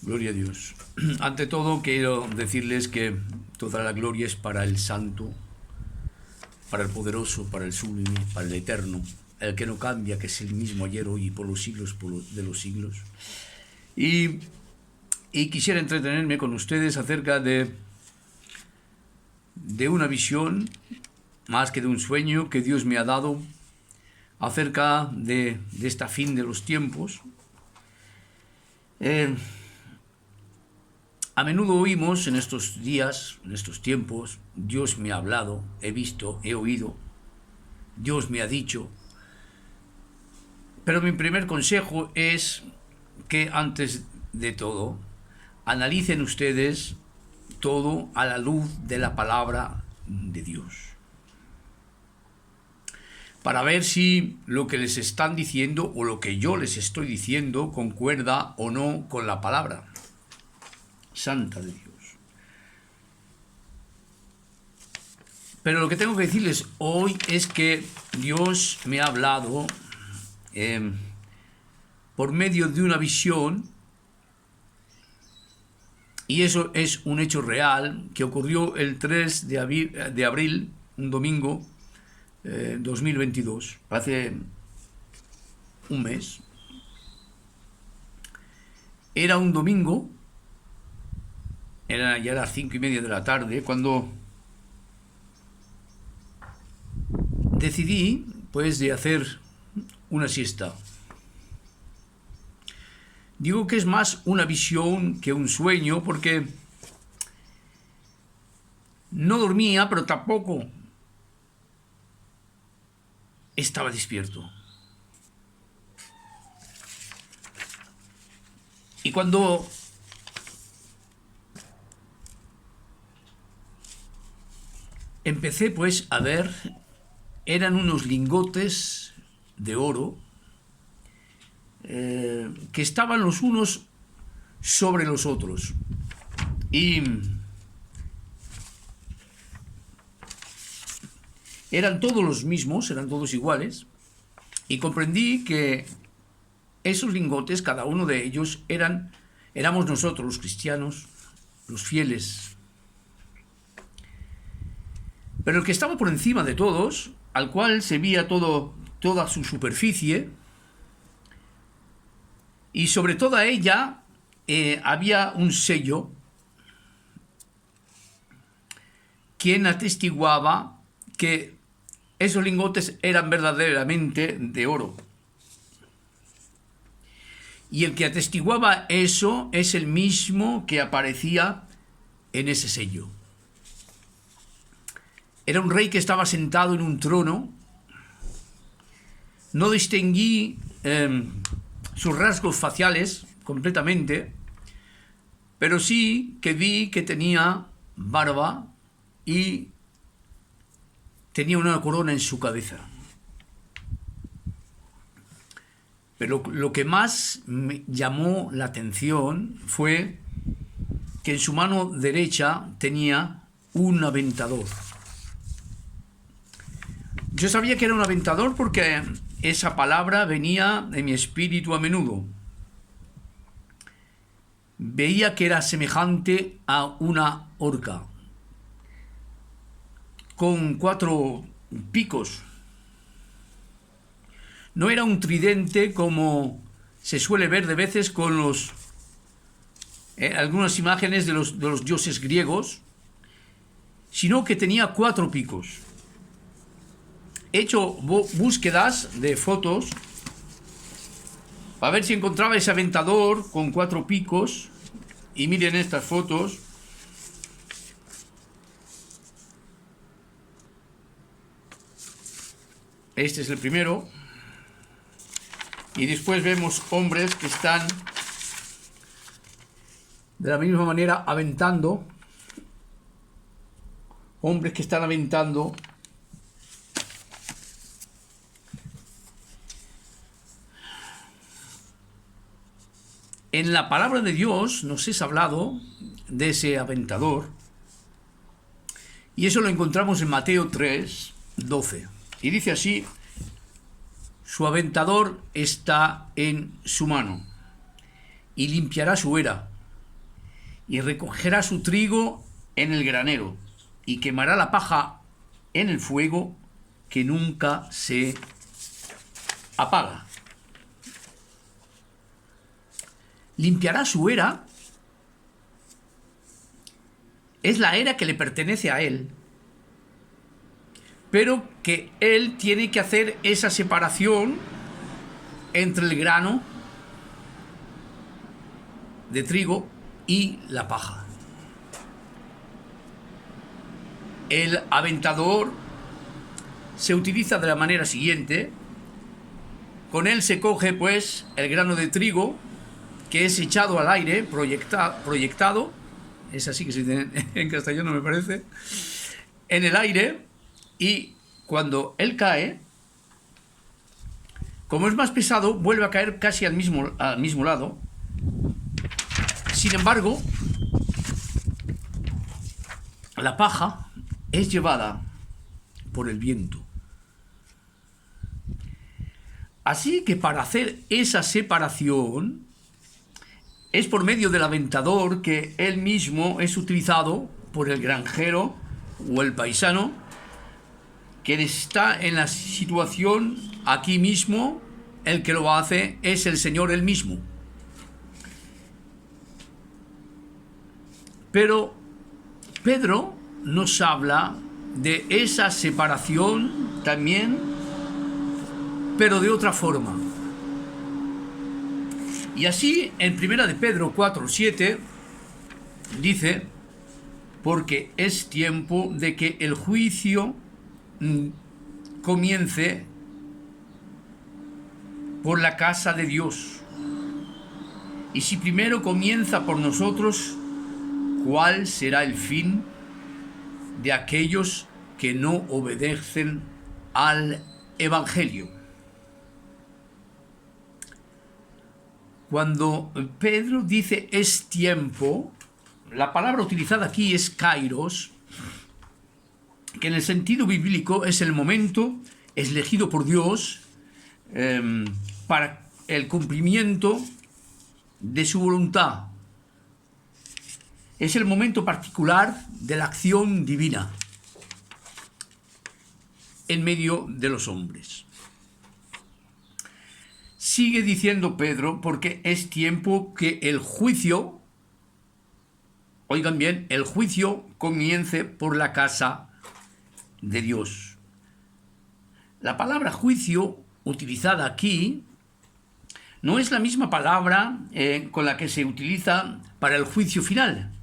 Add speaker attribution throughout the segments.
Speaker 1: Gloria a Dios. Ante todo, quiero decirles que toda la gloria es para el Santo, para el Poderoso, para el Sublime, para el Eterno, el que no cambia, que es el mismo ayer, hoy y por los siglos de los siglos. Y quisiera entretenerme con ustedes acerca de una visión, más que de un sueño que Dios me ha dado, acerca de esta fin de los tiempos. A menudo oímos en estos días, en estos tiempos, Dios me ha hablado, he visto, he oído, Dios me ha dicho. Pero mi primer consejo es que antes de todo, analicen ustedes todo a la luz de la palabra de Dios, para ver si lo que les están diciendo o lo que yo les estoy diciendo concuerda o no con la palabra santa de Dios. Pero lo que tengo que decirles hoy es que Dios me ha hablado por medio de una visión, y eso es un hecho real que ocurrió el 3 de abril, un domingo, 2022, hace un mes. Era un domingo, era ya las 5:30 de la tarde, cuando decidí, pues, de hacer una siesta. Digo que es más una visión que un sueño, porque no dormía, pero tampoco estaba despierto. Y cuando empecé, pues, a ver, eran unos lingotes de oro que estaban los unos sobre los otros, y eran todos los mismos, eran todos iguales, y comprendí que esos lingotes, cada uno de ellos, éramos nosotros los cristianos, los fieles. Pero el que estaba por encima de todos, al cual se veía toda su superficie, y sobre toda ella había un sello, quien atestiguaba que esos lingotes eran verdaderamente de oro. Y el que atestiguaba eso es el mismo que aparecía en ese sello. Era un rey que estaba sentado en un trono. No distinguí sus rasgos faciales completamente, pero sí que vi que tenía barba y tenía una corona en su cabeza. Pero lo que más me llamó la atención fue que en su mano derecha tenía un aventador. Yo sabía que era un aventador porque esa palabra venía en mi espíritu a menudo. Veía que era semejante a una horca, con 4 picos. No era un tridente como se suele ver de veces con algunas imágenes de los dioses griegos, sino que tenía 4 picos. He hecho búsquedas de fotos para ver si encontraba ese aventador con 4 picos, y miren estas fotos. Este es el primero. Y después vemos hombres que están de la misma manera aventando. Hombres que están aventando. En la palabra de Dios nos es hablado de ese aventador, y eso lo encontramos en Mateo 3:12. Y dice así: su aventador está en su mano, y limpiará su era, y recogerá su trigo en el granero, y quemará la paja en el fuego que nunca se apaga. Limpiará su era, es la era que le pertenece a él, pero que él tiene que hacer esa separación entre el grano de trigo y la paja. El aventador se utiliza de la manera siguiente. Con él se coge pues el grano de trigo que es echado al aire, proyectado, es así que se dice en castellano me parece, en el aire, y cuando él cae, como es más pesado, vuelve a caer casi al mismo lado. Sin embargo, la paja es llevada por el viento. Así que para hacer esa separación es por medio del aventador que él mismo es utilizado por el granjero o el paisano que está en la situación aquí mismo. El que lo hace es el Señor él mismo. Pero Pedro nos habla de esa separación también, pero de otra forma. Y así en 1 de Pedro 4:7 dice: porque es tiempo de que el juicio comience por la casa de Dios. Y si primero comienza por nosotros, ¿cuál será el fin de aquellos que no obedecen al Evangelio? Cuando Pedro dice es tiempo, la palabra utilizada aquí es kairos, que en el sentido bíblico es el momento elegido por Dios para el cumplimiento de su voluntad. Es el momento particular de la acción divina en medio de los hombres. Sigue diciendo Pedro, porque es tiempo que el juicio, oigan bien, el juicio comience por la casa de Dios. La palabra juicio utilizada aquí no es la misma palabra con la que se utiliza para el juicio final,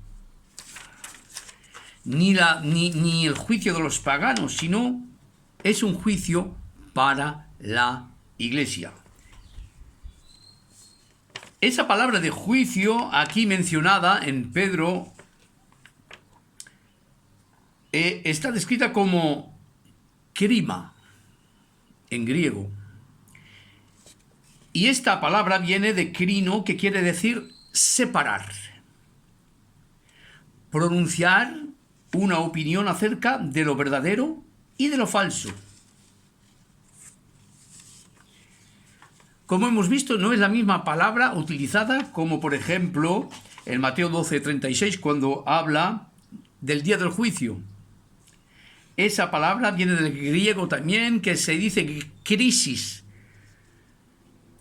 Speaker 1: ni el juicio de los paganos, sino es un juicio para la Iglesia. Esa palabra de juicio aquí mencionada en Pedro está descrita como krima en griego. Y esta palabra viene de krino, que quiere decir separar, pronunciar una opinión acerca de lo verdadero y de lo falso. Como hemos visto, no es la misma palabra utilizada como, por ejemplo, en Mateo 12:36, cuando habla del día del juicio. Esa palabra viene del griego también, que se dice crisis,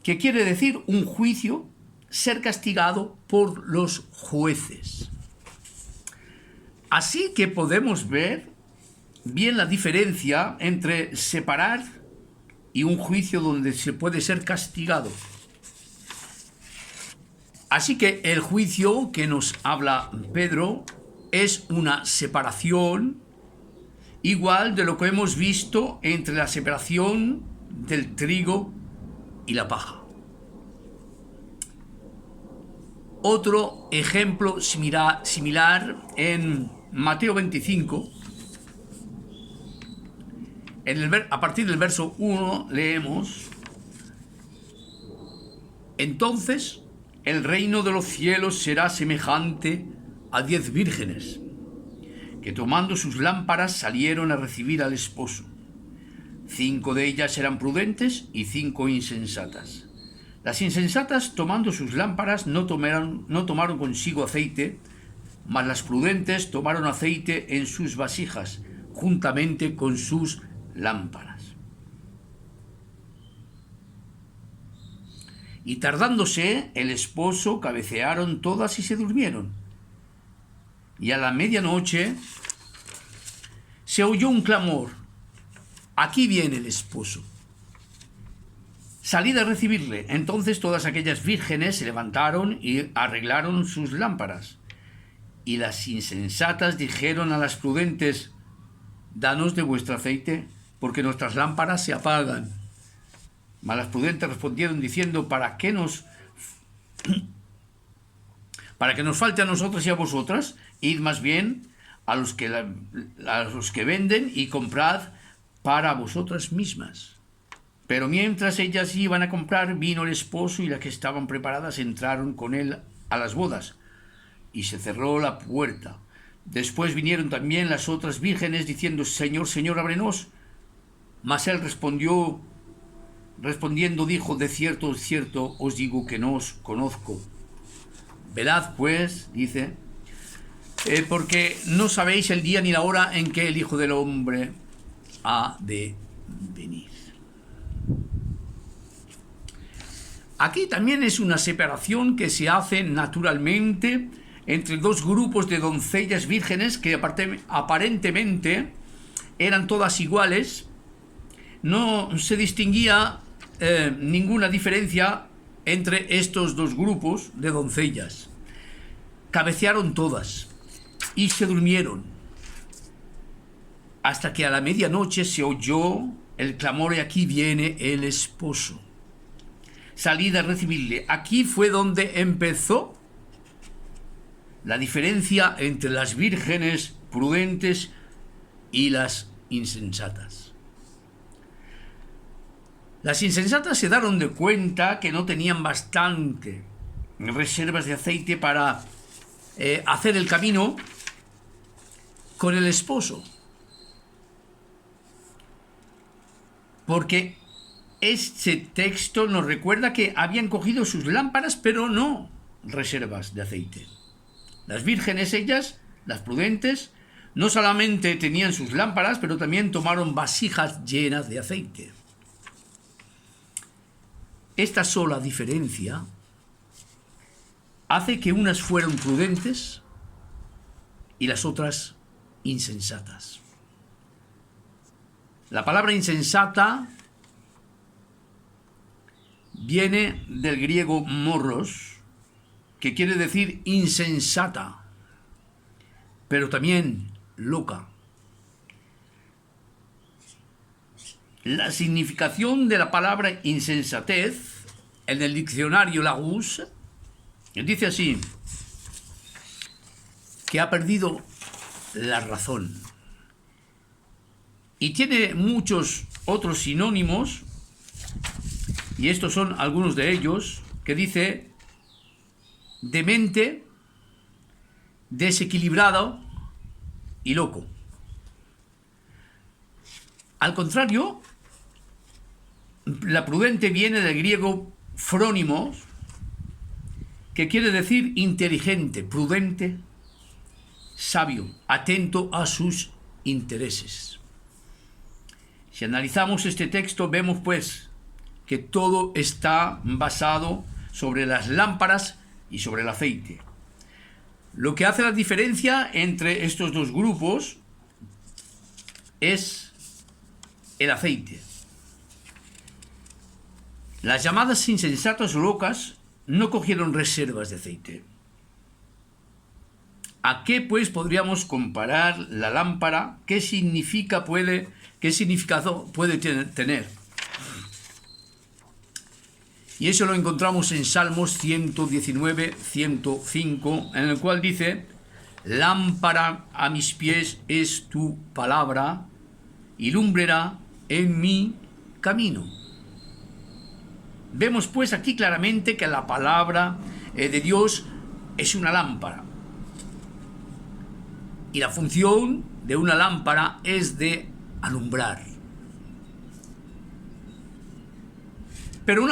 Speaker 1: que quiere decir un juicio, ser castigado por los jueces. Así que podemos ver bien la diferencia entre separar y un juicio donde se puede ser castigado. Así que el juicio que nos habla Pedro es una separación igual de lo que hemos visto entre la separación del trigo y la paja. Otro ejemplo similar en Mateo 25. A partir del verso 1 leemos: entonces el reino de los cielos será semejante a 10 vírgenes, que tomando sus lámparas salieron a recibir al esposo. 5 de ellas eran prudentes y 5 insensatas. Las insensatas, tomando sus lámparas, no tomaron consigo aceite, mas las prudentes tomaron aceite en sus vasijas, juntamente con sus lámparas. Y tardándose el esposo, cabecearon todas y se durmieron. Y a la medianoche se oyó un clamor: aquí viene el esposo. Salid a recibirle. Entonces todas aquellas vírgenes se levantaron y arreglaron sus lámparas. Y las insensatas dijeron a las prudentes: danos de vuestro aceite, porque nuestras lámparas se apagan. Mas las prudentes respondieron diciendo: para que nos falte a nosotros y a vosotras, id más bien a los que venden y comprad para vosotras mismas. Pero mientras ellas iban a comprar, vino el esposo, y las que estaban preparadas entraron con él a las bodas, y se cerró la puerta. Después vinieron también las otras vírgenes diciendo: Señor, Señor, ábrenos. Mas él respondiendo dijo: de cierto os digo que no os conozco. Velad pues, dice, porque no sabéis el día ni la hora en que el Hijo del Hombre ha de venir. Aquí también es una separación que se hace naturalmente entre dos grupos de doncellas vírgenes que aparentemente eran todas iguales. No se distinguía ninguna diferencia entre estos dos grupos de doncellas. Cabecearon todas y se durmieron, hasta que a la medianoche se oyó el clamor: y aquí viene el esposo. Salid a recibirle. Aquí fue donde empezó la diferencia entre las vírgenes prudentes y las insensatas. Las insensatas se dieron de cuenta que no tenían bastante reservas de aceite para hacer el camino con el esposo, porque este texto nos recuerda que habían cogido sus lámparas, pero no reservas de aceite. Las vírgenes, ellas, las prudentes, no solamente tenían sus lámparas, pero también tomaron vasijas llenas de aceite. Esta sola diferencia hace que unas fueran prudentes y las otras insensatas. La palabra insensata viene del griego morros, que quiere decir insensata, pero también loca. La significación de la palabra insensatez en el diccionario Larousse dice así: que ha perdido la razón. Y tiene muchos otros sinónimos, y estos son algunos de ellos, que dice demente, desequilibrado y loco. Al contrario, la prudente viene del griego frónimos, que quiere decir inteligente, prudente, sabio, atento a sus intereses. Si analizamos este texto, vemos pues que todo está basado sobre las lámparas y sobre el aceite. Lo que hace la diferencia entre estos dos grupos es el aceite. Las llamadas insensatas o locas no cogieron reservas de aceite. ¿A qué pues podríamos comparar la lámpara? ¿Qué significado puede tener? Y eso lo encontramos en Salmos 119, 105, en el cual dice: lámpara a mis pies es tu palabra y lumbrera en mi camino. Vemos pues aquí claramente que la palabra de Dios es una lámpara. Y la función de una lámpara es de alumbrar. Pero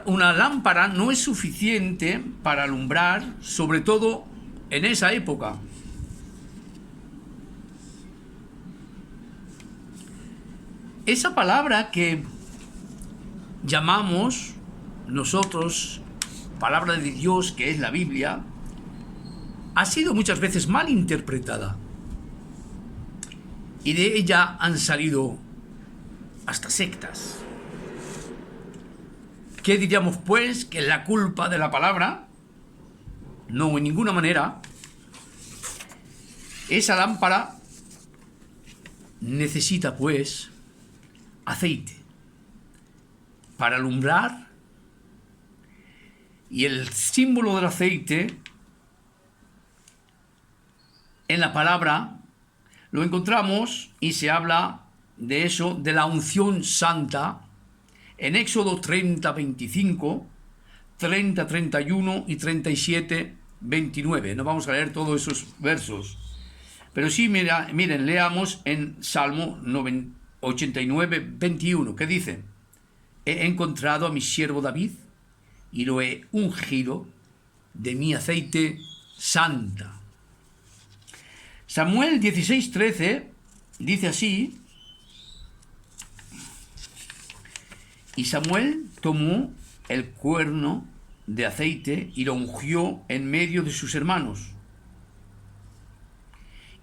Speaker 1: una lámpara no es suficiente para alumbrar, sobre todo en esa época. Esa palabra que llamamos nosotros palabra de Dios, que es la Biblia, ha sido muchas veces mal interpretada. Y de ella han salido hasta sectas. ¿Qué diríamos pues? ¿Que es la culpa de la palabra? No, en ninguna manera. Esa lámpara necesita pues aceite para alumbrar, y el símbolo del aceite en la palabra lo encontramos, y se habla de eso, de la unción santa, en Éxodo 30, 25, 30, 31 y 37, 29. No vamos a leer todos esos versos, pero sí, miren, leamos en Salmo 89, 21, que dice: he encontrado a mi siervo David y lo he ungido de mi aceite santa. Samuel 16, 13 dice así: y Samuel tomó el cuerno de aceite y lo ungió en medio de sus hermanos.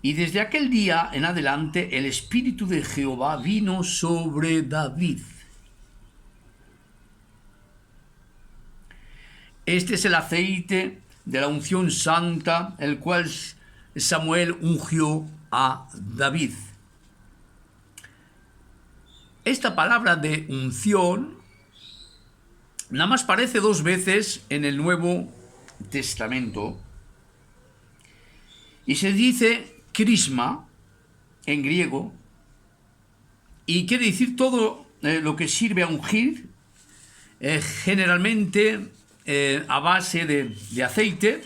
Speaker 1: Y desde aquel día en adelante el Espíritu de Jehová vino sobre David. Este es el aceite de la unción santa, el cual Samuel ungió a David. Esta palabra de unción nada más aparece 2 veces en el Nuevo Testamento, y se dice crisma en griego, y quiere decir todo lo que sirve a ungir, generalmente a base de aceite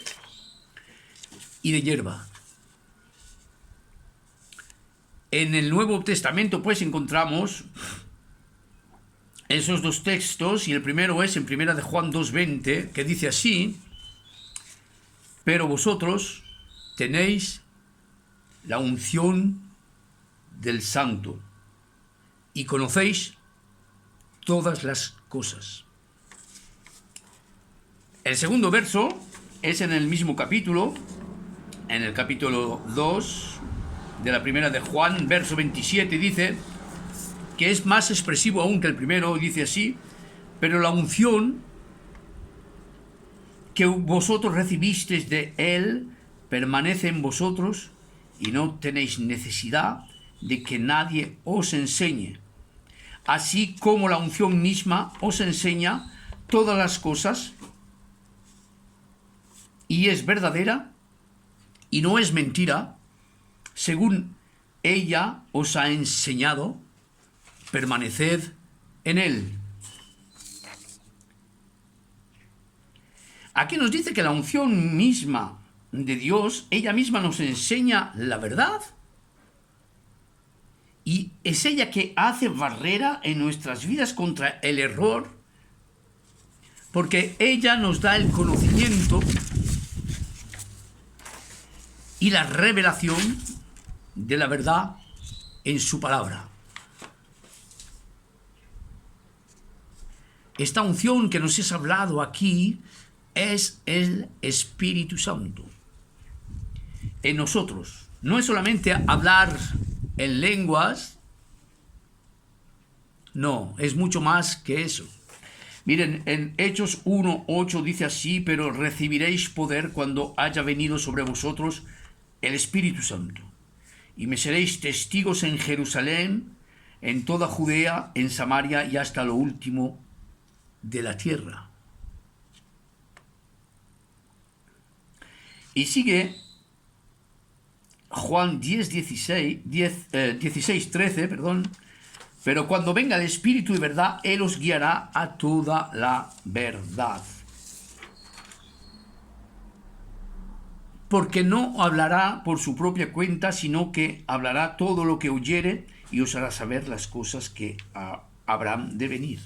Speaker 1: y de hierba. En el Nuevo Testamento pues encontramos esos 2 textos, y el primero es en 1 de Juan 2:20, que dice así: pero vosotros tenéis la unción del Santo y conocéis todas las cosas. El segundo verso es en el mismo capítulo, en el capítulo 2 de la 1 de Juan, verso 27, dice, que es más expresivo aún que el primero, dice así: pero la unción que vosotros recibisteis de él permanece en vosotros, y no tenéis necesidad de que nadie os enseñe, así como la unción misma os enseña todas las cosas, y es verdadera y no es mentira. Según ella os ha enseñado, permaneced en él. Aquí nos dice que la unción misma de Dios, ella misma nos enseña la verdad, y es ella que hace barrera en nuestras vidas contra el error, porque ella nos da el conocimiento y la revelación de la verdad en su palabra. Esta unción que nos es hablado aquí es el Espíritu Santo en nosotros. No es solamente hablar en lenguas, no, es mucho más que eso. Miren, en Hechos 1:8 dice así: pero recibiréis poder cuando haya venido sobre vosotros el Espíritu Santo, y me seréis testigos en Jerusalén, en toda Judea, en Samaria y hasta lo último de la tierra. Y sigue Juan 16:13, perdón: pero cuando venga el Espíritu de verdad, Él os guiará a toda la verdad. Porque no hablará por su propia cuenta, sino que hablará todo lo que oyere, y os hará saber las cosas que habrán de venir.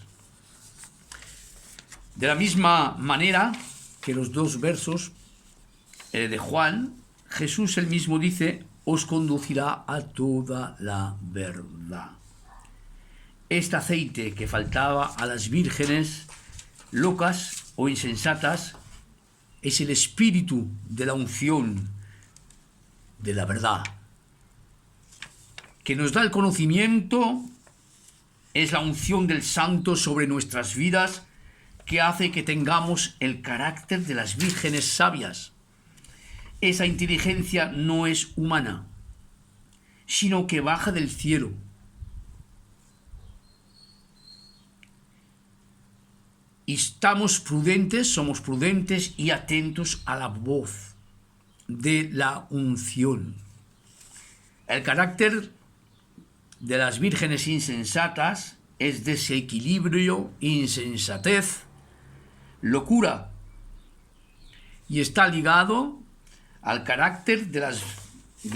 Speaker 1: De la misma manera que los 2 versos de Juan, Jesús él mismo dice, os conducirá a toda la verdad. Este aceite que faltaba a las vírgenes locas o insensatas es el espíritu de la unción de la verdad, que nos da el conocimiento, es la unción del Santo sobre nuestras vidas, que hace que tengamos el carácter de las vírgenes sabias. Esa inteligencia no es humana, sino que baja del cielo. Y somos prudentes y atentos a la voz de la unción. El carácter de las vírgenes insensatas es desequilibrio, insensatez, locura, y está ligado al carácter de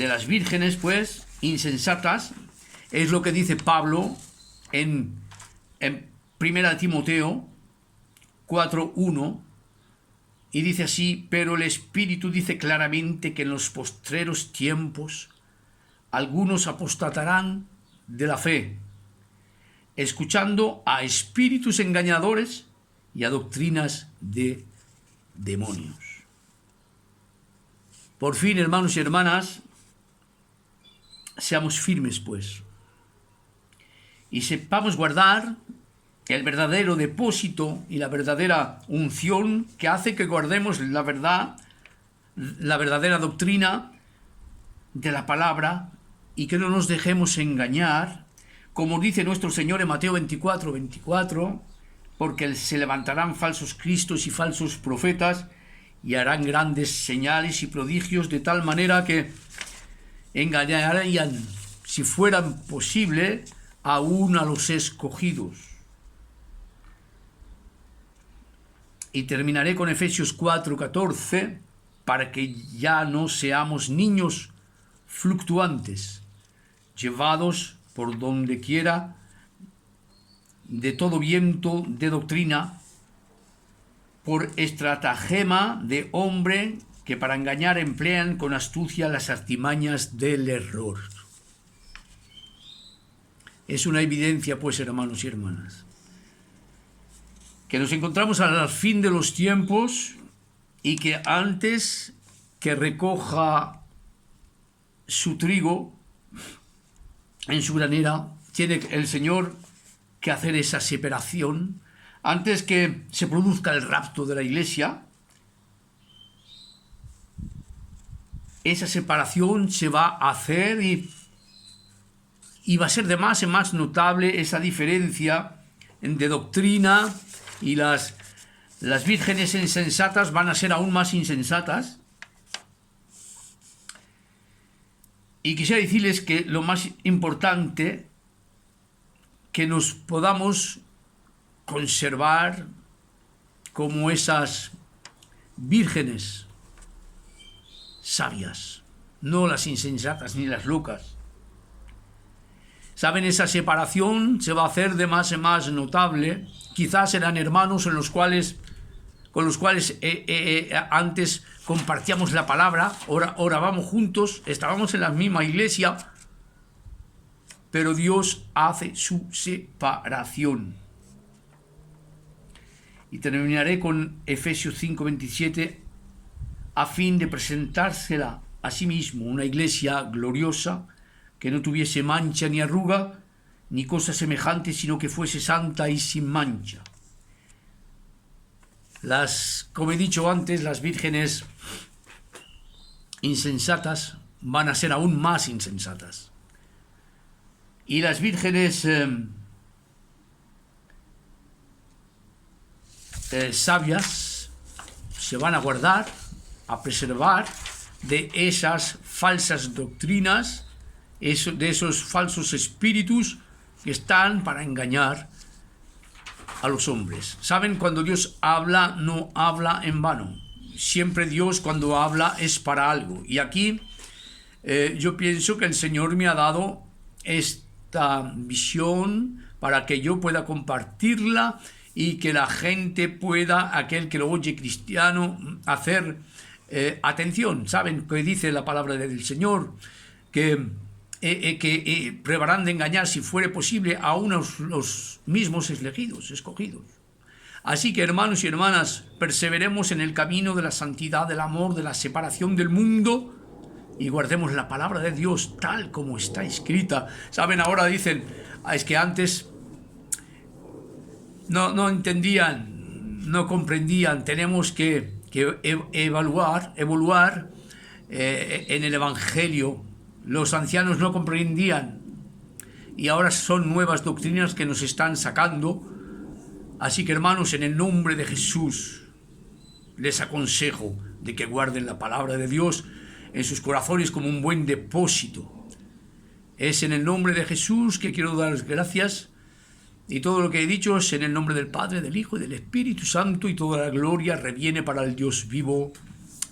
Speaker 1: las vírgenes, pues, insensatas. Es lo que dice Pablo en 1 Timoteo 4:1, y dice así: pero el Espíritu dice claramente que en los postreros tiempos algunos apostatarán de la fe, escuchando a espíritus engañadores y a doctrinas de demonios. Por fin, hermanos y hermanas, seamos firmes, pues, y sepamos guardar el verdadero depósito y la verdadera unción que hace que guardemos la verdad, la verdadera doctrina de la palabra, y que no nos dejemos engañar, como dice nuestro Señor en Mateo 24:24, porque se levantarán falsos cristos y falsos profetas y harán grandes señales y prodigios, de tal manera que engañarían, si fueran posible, aún a los escogidos. Y terminaré con Efesios 4:14, para que ya no seamos niños fluctuantes, llevados por donde quiera de todo viento de doctrina, por estratagema de hombre que para engañar emplean con astucia las artimañas del error. Es una evidencia, pues, hermanos y hermanas, que nos encontramos al fin de los tiempos, y que antes que recoja su trigo en su granera, tiene el Señor que hacer esa separación. Antes que se produzca el rapto de la iglesia, esa separación se va a hacer, y va a ser de más en más notable esa diferencia de doctrina, y las vírgenes insensatas van a ser aún más insensatas. Y quisiera decirles que lo más importante, que nos podamos conservar como esas vírgenes sabias, no las insensatas ni las locas. ¿Saben? Esa separación se va a hacer de más en más notable. Quizás eran hermanos con los cuales antes compartíamos la palabra, orábamos juntos, estábamos en la misma iglesia, pero Dios hace su separación. Y terminaré con Efesios 5:27, a fin de presentársela a sí mismo una iglesia gloriosa, que no tuviese mancha ni arruga, ni cosa semejante, sino que fuese santa y sin mancha. Como he dicho antes, las vírgenes insensatas van a ser aún más insensatas. Y las vírgenes sabias se van a guardar, a preservar de esas falsas doctrinas, de esos falsos espíritus que están para engañar a los hombres. ¿Saben? Cuando Dios habla, no habla en vano. Siempre Dios, cuando habla, es para algo. Y aquí yo pienso que el Señor me ha dado esta visión para que yo pueda compartirla, y que la gente pueda, aquel que lo oye cristiano, hacer atención, saben que dice la palabra del Señor, que probarán de engañar, si fuere posible, a unos los mismos elegidos, escogidos. Así que, hermanos y hermanas, perseveremos en el camino de la santidad, del amor, de la separación del mundo, y guardemos la palabra de Dios tal como está escrita. Saben, ahora dicen, es que antes no entendían, no comprendían. Tenemos que evaluar en el Evangelio. Los ancianos no comprendían, y ahora son nuevas doctrinas que nos están sacando. Así que, hermanos, en el nombre de Jesús, les aconsejo de que guarden la palabra de Dios en sus corazones como un buen depósito. Es en el nombre de Jesús que quiero dar gracias, y todo lo que he dicho es en el nombre del Padre, del Hijo y del Espíritu Santo, y toda la gloria reviene para el Dios vivo.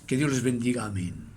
Speaker 1: Que Dios les bendiga. Amén.